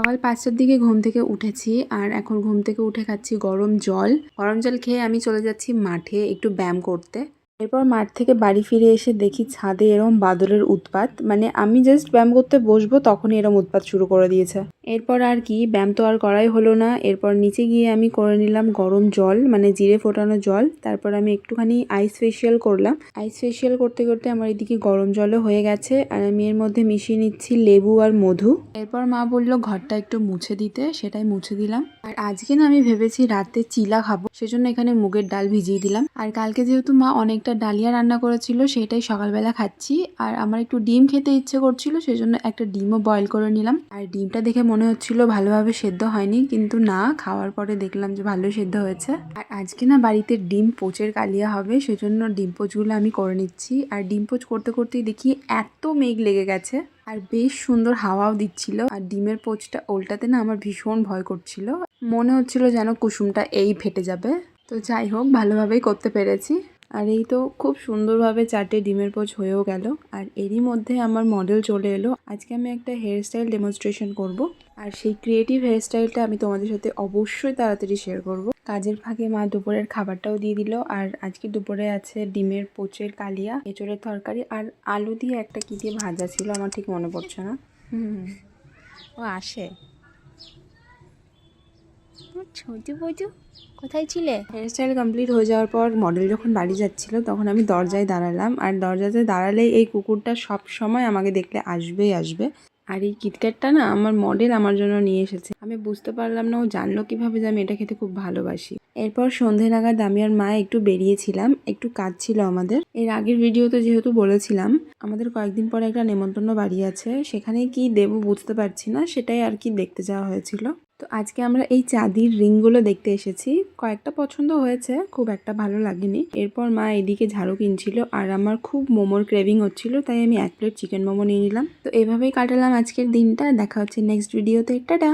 সকাল ৫টার দিকে ঘুম থেকে উঠেছি আর এখন ঘুম থেকে উঠে খাচ্ছি গরম জল। গরম জল খেয়ে আমি চলে যাচ্ছি মাঠে একটু ব্যায়াম করতে। এরপর মাঠ থেকে বাড়ি ফিরে এসে দেখি ছাদে এরম বাদরের উৎপাত, মানে আমি জাস্ট ব্যায়াম করতে বসবো তখনই এরম উৎপাত শুরু করে দিয়েছে। এরপর আর কি ব্যায়াম তো আর করাই হলো না। এরপর নিচে গিয়ে আমি করে নিলাম গরম জল, মানে জিরে ফোটানো জল। তারপর আমি একটুখানি আইস ফেসিয়াল করলাম। আইস ফেসিয়াল করতে করতে আমার এদিকে গরম জলও হয়ে গেছে আর আমি এর মধ্যে মিশিয়ে নিচ্ছি লেবু আর মধু। এরপর মা বললো ঘরটা একটু মুছে দিতে, সেটাই মুছে দিলাম। আর আজকে না আমি ভেবেছি রাতে চিলা খাবো, সেজন্য এখানে মুগের ডাল ভিজিয়ে দিলাম। আর কালকে যেহেতু মা অনেকটা ডালিয়া রান্না করেছিল সেটাই সকালবেলা খাচ্ছি। আর আমার একটু ডিম খেতে ইচ্ছে করছিল, সেজন্য একটা ডিমও বয়েল করে নিলাম। আর ডিমটা দেখে মনে হচ্ছিল ভালোভাবে সেদ্ধ হয়নি, কিন্তু না, খাওয়ার পরে দেখলাম যে ভালোই সেদ্ধ হয়েছে। আর আজকে না বাড়িতে ডিম পোচের কালিয়া হবে, সেজন্য ডিম পোচগুলো আমি করে নিচ্ছি। আর ডিম পোচ করতে করতেই দেখি এত মেঘ লেগে গেছে আর বেশ সুন্দর হাওয়াও দিচ্ছিল। আর ডিমের পোচটা উল্টাতে না আমার ভীষণ ভয় করছিল, মনে হচ্ছিল যেন কুসুমটা এই ফেটে যাবে। তো যাই হোক, ভালোভাবেই করতে পেরেছি। আর এই তো খুব সুন্দরভাবে 4টে ডিমের পোচ হয়েও গেল। আর এরই মধ্যে আমার মডেল চলে এলো। আজকে আমি একটা হেয়ার স্টাইল ডেমনস্ট্রেশন করব। আর সেই ক্রিয়েটিভ হেয়ার স্টাইলটা আমি তোমাদের সাথে অবশ্যই তাড়াতাড়ি শেয়ার করব। কাজের ফাঁকে মা দুপুরের খাবারটাও দিয়ে দিল। আর আজকে দুপুরে আছে ডিমের পোচের কালিয়া, এঁচোড়ের তরকারি আর আলু দিয়ে একটা কি দিয়ে ভাজা ছিল, আমার ঠিক মনে পড়ছে না। ও আসে। ছোটু পচু কোথায় ছিলে? হেয়ার স্টাইল কমপ্লিট হয়ে যাওয়ার পর মডেল যখন বাড়ি যাচ্ছিল তখন আমি দরজায় দাঁড়ালাম। আর দরজাতে দাঁড়ালেই এই কুকুরটা সব সময় আমাকে দেখলে আসবেই আসবে। আর এই কিটক্যাটটা না আমার মডেল আমার জন্য নিয়ে এসেছে। আমি বুঝতে পারলাম না ও জানলো কিভাবে যে আমি এটা খেতে খুব ভালোবাসি। এরপর সন্ধে নাগাদ আমি আর মা একটু বেরিয়েছিলাম, একটু কাজ ছিল আমাদের। এর আগের ভিডিওতে যেহেতু বলেছিলাম আমাদের কয়েকদিন পরে একটা নেমন্তন্ন বাড়ি আছে, সেখানে কি দেবো বুঝতে পারছি না, সেটাই আর কি দেখতে যাওয়া হয়েছিল। তো আজকে আমরা এই চাঁদির রিংগুলো দেখতে এসেছি। কয়েকটা পছন্দ হয়েছে, খুব একটা ভালো লাগেনি। এরপর মা এদিকে ঝাড়ু কিনছিল আর আমার খুব মোমোর ক্রেভিং হচ্ছিল, তাই আমি 1 প্লেট চিকেন মোমো নিয়ে নিলাম। তো এভাবেই কাটালাম আজকের দিনটা। দেখা হচ্ছে নেক্সট ভিডিওতে। টাটা।